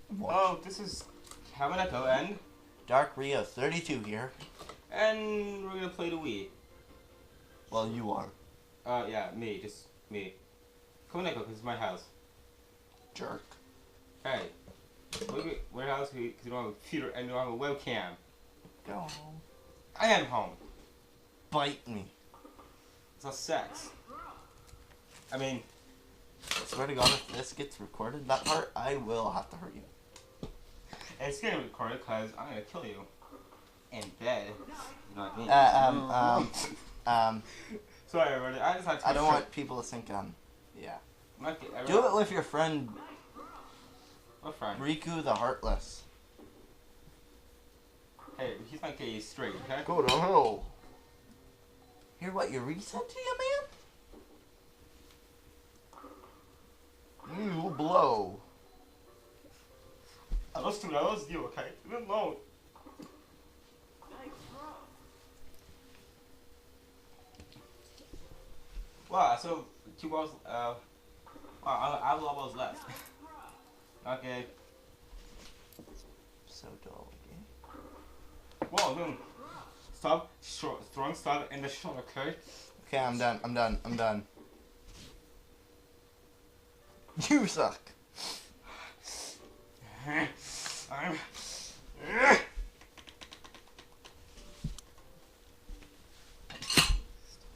What? Oh, this is Cowboyneko and Dark Rio 32 here. we're gonna play the Wii. Well, you are. Yeah, just me. Cowboyneko, because it's my house. Jerk. Hey, we're house because you don't have a computer and you don't have a webcam. Go home. I am home. Bite me. It's not sex. I mean, I swear to God, if this gets recorded, that part, I will have to hurt you. it's getting recorded because I'm gonna kill you. In bed. You know what I mean? Sorry, everybody. I just had to. I don't want people to think yeah. Okay, Do it with your friend, what friend? Riku the Heartless. Hey, he's not getting straight, okay? Go to hell. Hear what you reset to you, man? You blow. I was you, okay? Leave me alone. Wow, so 2 balls, wow, I have a lot of balls left. Okay. So dull, okay? Whoa, no. Stop throwing stuff in the shot, okay? Okay, I'm done. You suck. I'm...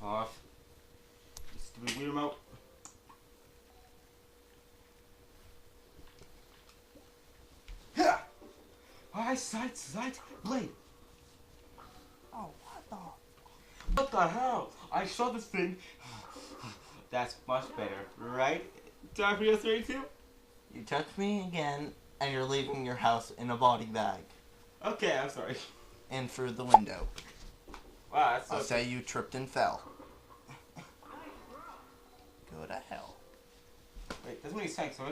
Off. You stupid Wii remote. Yeah. Side, blade. Oh, what the? What the hell? I saw this thing. That's much better, right? Dark Rio 32? You touch me again, and you're leaving your house in a body bag. Okay, I'm sorry. And through the window. Wow, that's so I'll say you tripped and fell. Go to hell. Wait, doesn't make sense. So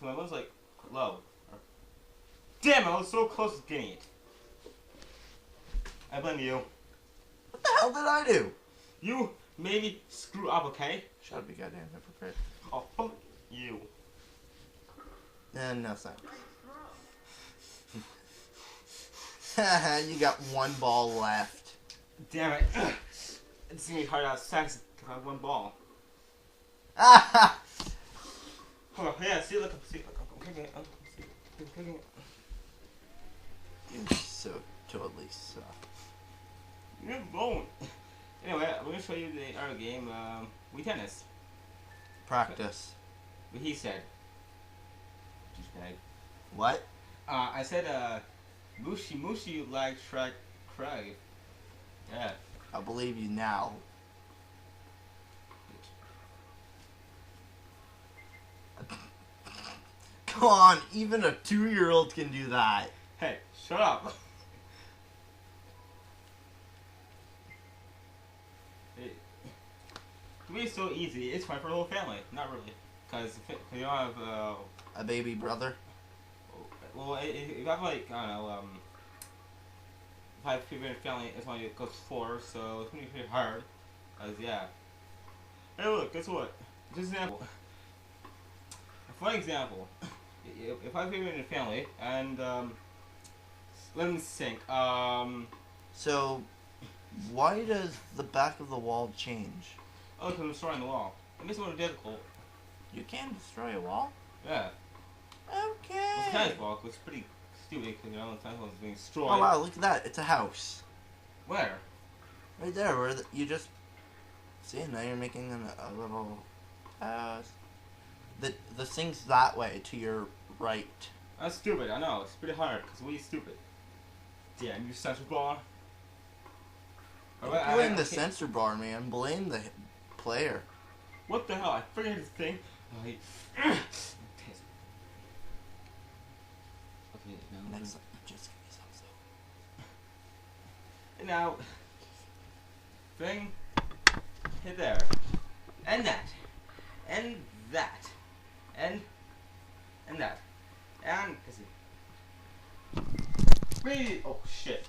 my one's like low. Damn, I was so close to getting it. I blame you. What the hell did I do? You made me screw up, okay? Shut up, you goddamn hypocrite. Oh, fuck you. And no thanks. Haha, you got one ball left. Damn it. It's gonna be hard to have sex if I have one ball. Ah! Hold on, yeah, see, look, I'm kicking it. I'm kicking it. You so totally suck. You're blown. Anyway, I'm gonna show you the other game, Wii Tennis. Practice. What he said. Douchebag. What? I said, Mushi like Shrek Craig. Yeah. I believe you now. Come on, even a 2-year-old can do that. Hey, shut up. It's so easy. It's fun for the whole family. Not really. Because you don't have, A baby brother? well, if you have, like, I don't know, if I have people in the family, it's only goes 4, so it's going to be pretty hard. Because, yeah. Hey, look, guess what? Just an example. For example, if I have people in the family, and, let me think, So, why does the back of the wall change? oh, because I'm destroying the wall. It makes it more difficult. You can destroy a wall? Yeah. Okay. Well, the tennis ball was pretty stupid because you know the tennis ball was being destroyed. Oh wow, look at that. It's a house. Where? Right there, where you just... See, now you're making a little house. The thing's that way, to your right. That's stupid, I know. It's pretty hard because we're stupid. Damn, you sensor bar. Don't blame the sensor bar, man. Blame the player. What the hell? I forget this thing. Okay, now. Next time, just give me some And now, thing, hit there, and that, and that, and that, and wait, oh shit.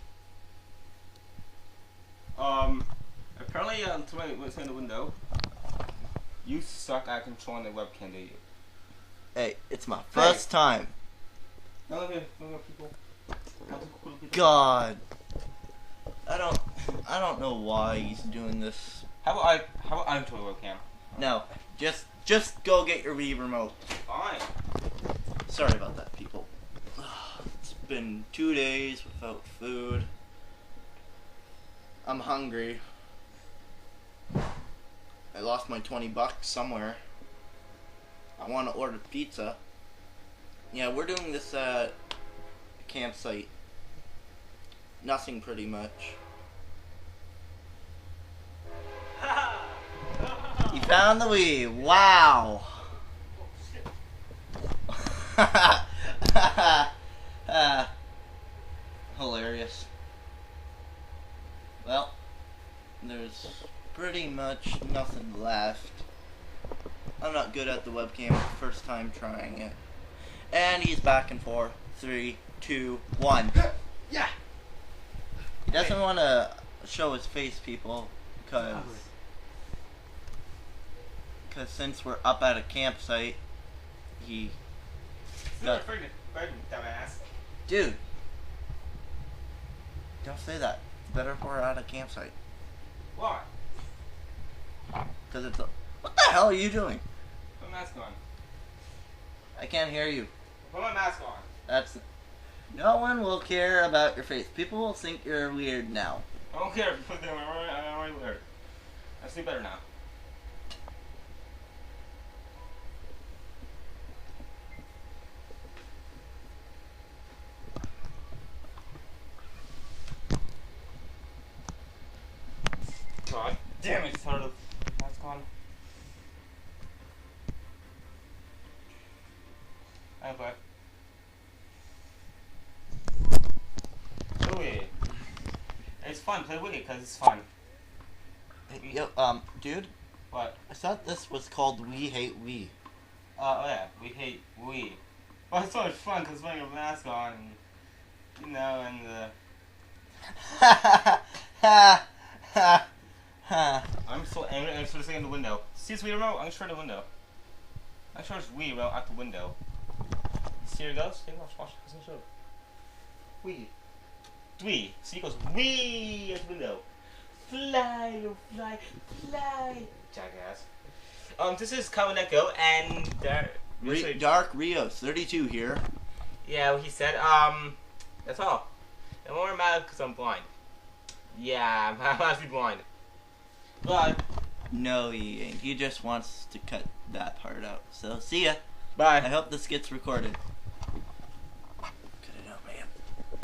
Apparently, somebody was in the window. You suck at controlling the webcam, do you? Hey, it's my first time. No, look at people. Not too cool people. God. I don't know why he's doing this. How about I enjoy webcam? No. Just go get your Wii remote. Fine. Sorry about that, people. It's been 2 days without food. I'm hungry. I lost my $20 somewhere. I want to order pizza. Yeah, we're doing this at a campsite. Nothing pretty much. You found the Wii. Wow. Hilarious. Well, there's pretty much nothing left. I'm not good at the webcam. First time trying it. And he's back and forth. 3, 2, 1. Yeah. He doesn't want to show his face, people, because since we're up at a campsite, he got... Dumbass. Dude, don't say that. It's better if we're at a campsite. Why? Because it's a... What the hell are you doing? Put my mask on. I can't hear you. Put my mask on. That's... No one will care about your face. People will think you're weird now. I don't care. Put them I'm already weird. I see better now. God damn it, it's hard to mask on. Okay. Wii. It's fun, play Wii because it's fun. Yo, dude, What? I thought this was called Wii Hate Wii. Oh yeah, we hate Wii. Well, it's so much fun because putting a mask on and, you know, and I'm so angry, I'm sort of sitting in the window. See this Wii remote? I'm sure the window. I'm sure it's Wii remote out the window. See here it goes? See, watch, it's show. Wii. Wii. See, it goes Wii at the window. Fly, fly, fly. Jackass. This is Cowboyneko and Dark Rios 32 here. Yeah, what he said. That's all. I'm more mad because I'm blind. Yeah, I'm actually blind. Bye. No, he ain't. He just wants to cut that part out. So, see ya. Bye. I hope this gets recorded.